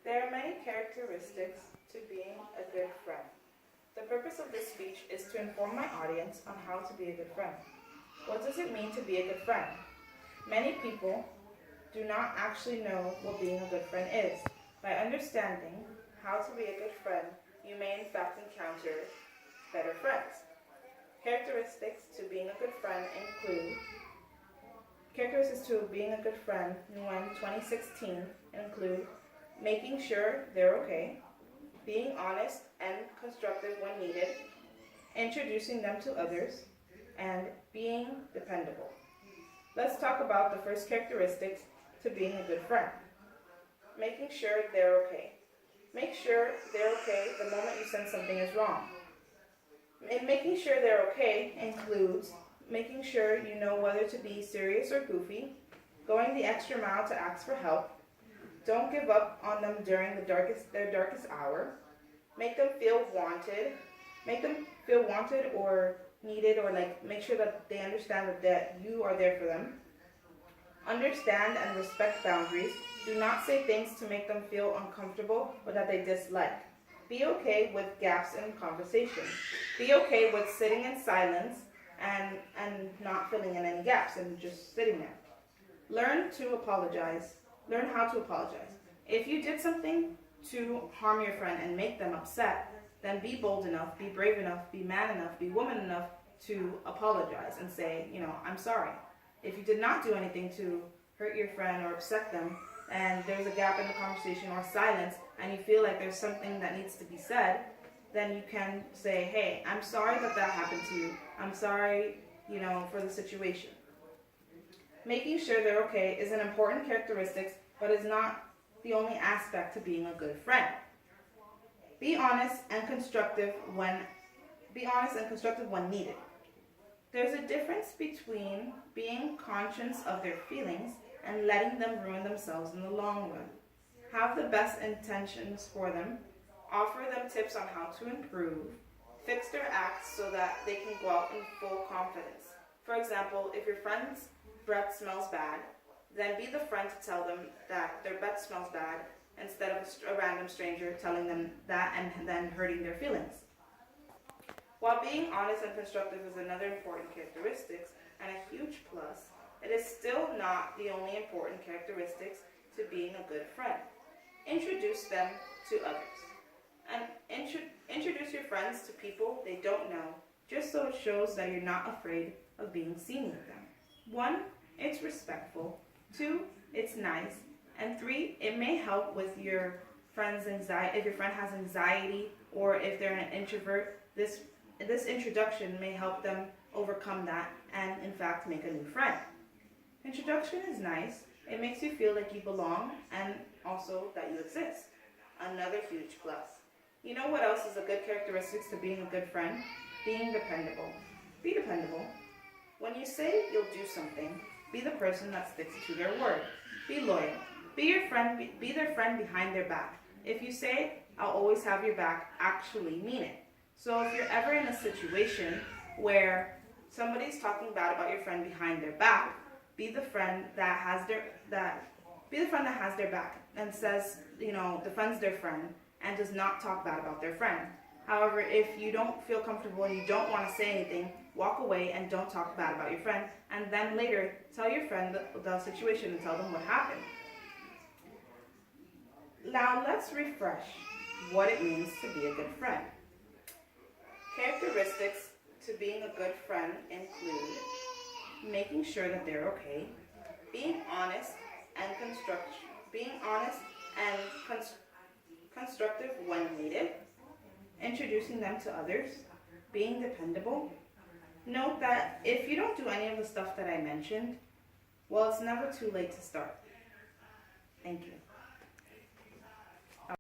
There are many characteristics to being a good friend. The purpose of this speech is to inform my audience on how to be a good friend. What does it mean to be a good friend? Many people do not actually know what being a good friend is. By understanding how to be a good friend, you may in fact encounter better friends. Characteristics to being a good friend include Characteristics to being a good friend in 2016 include making sure they're okay, being honest and constructive when needed, introducing them to others, and being dependable. Let's talk about the first characteristics to being a good friend. Making sure they're okay. Make sure they're okay the moment you sense something is wrong. And making sure they're okay includes making sure you know whether to be serious or goofy, going the extra mile to ask for help, don't give up on them during their darkest hour, make them feel wanted or needed, or make sure that they understand that you are there for them. Understand and respect boundaries. Do not say things to make them feel uncomfortable or that they dislike. Be okay with gaps in conversation. Be okay with sitting in silence and not filling in any gaps and just sitting there. Learn to apologize. Learn how to apologize. If you did something to harm your friend and make them upset, then be bold enough, be brave enough, be man enough, be woman enough to apologize and say, I'm sorry. If you did not do anything to hurt your friend or upset them, and there's a gap in the conversation or silence, and you feel like there's something that needs to be said, then you can say, hey, I'm sorry that happened to you. I'm sorry, for the situation. Making sure they're okay is an important characteristic, but is not the only aspect to being a good friend. Be honest and constructive when needed. There's a difference between being conscious of their feelings and letting them ruin themselves in the long run. Have the best intentions for them. Offer them tips on how to improve. Fix their acts so that they can go out in full confidence. For example, if your friend's breath smells bad, then be the friend to tell them that their breath smells bad instead of a random stranger telling them that and then hurting their feelings. While being honest and constructive is another important characteristic and a huge plus, it is still not the only important characteristics to being a good friend. Introduce them to others. And introduce your friends to people they don't know, just so it shows that you're not afraid of being seen with them. 1, it's respectful. 2, it's nice. And 3, it may help with your friend's anxiety. If your friend has anxiety or if they're an introvert, this introduction may help them overcome that and in fact make a new friend. Introduction is nice. It makes you feel like you belong and also that you exist. Another huge plus. You know what else is a good characteristic to being a good friend? Being dependable. Be dependable. When you say you'll do something, be the person that sticks to their word. Be loyal. Be their friend behind their back. If you say, I'll always have your back, actually mean it. So if you're ever in a situation where somebody's talking bad about your friend behind their back, be the friend that has their back and says, defends their friend and does not talk bad about their friend. However, if you don't feel comfortable and you don't want to say anything, walk away and don't talk bad about your friend, and then later tell your friend the situation and tell them what happened. Now let's refresh what it means to be a good friend. Characteristics to being a good friend include making sure that they're okay, being honest and constructive when needed, introducing them to others, being dependable. Note that if you don't do any of the stuff that I mentioned, well, it's never too late to start. Thank you.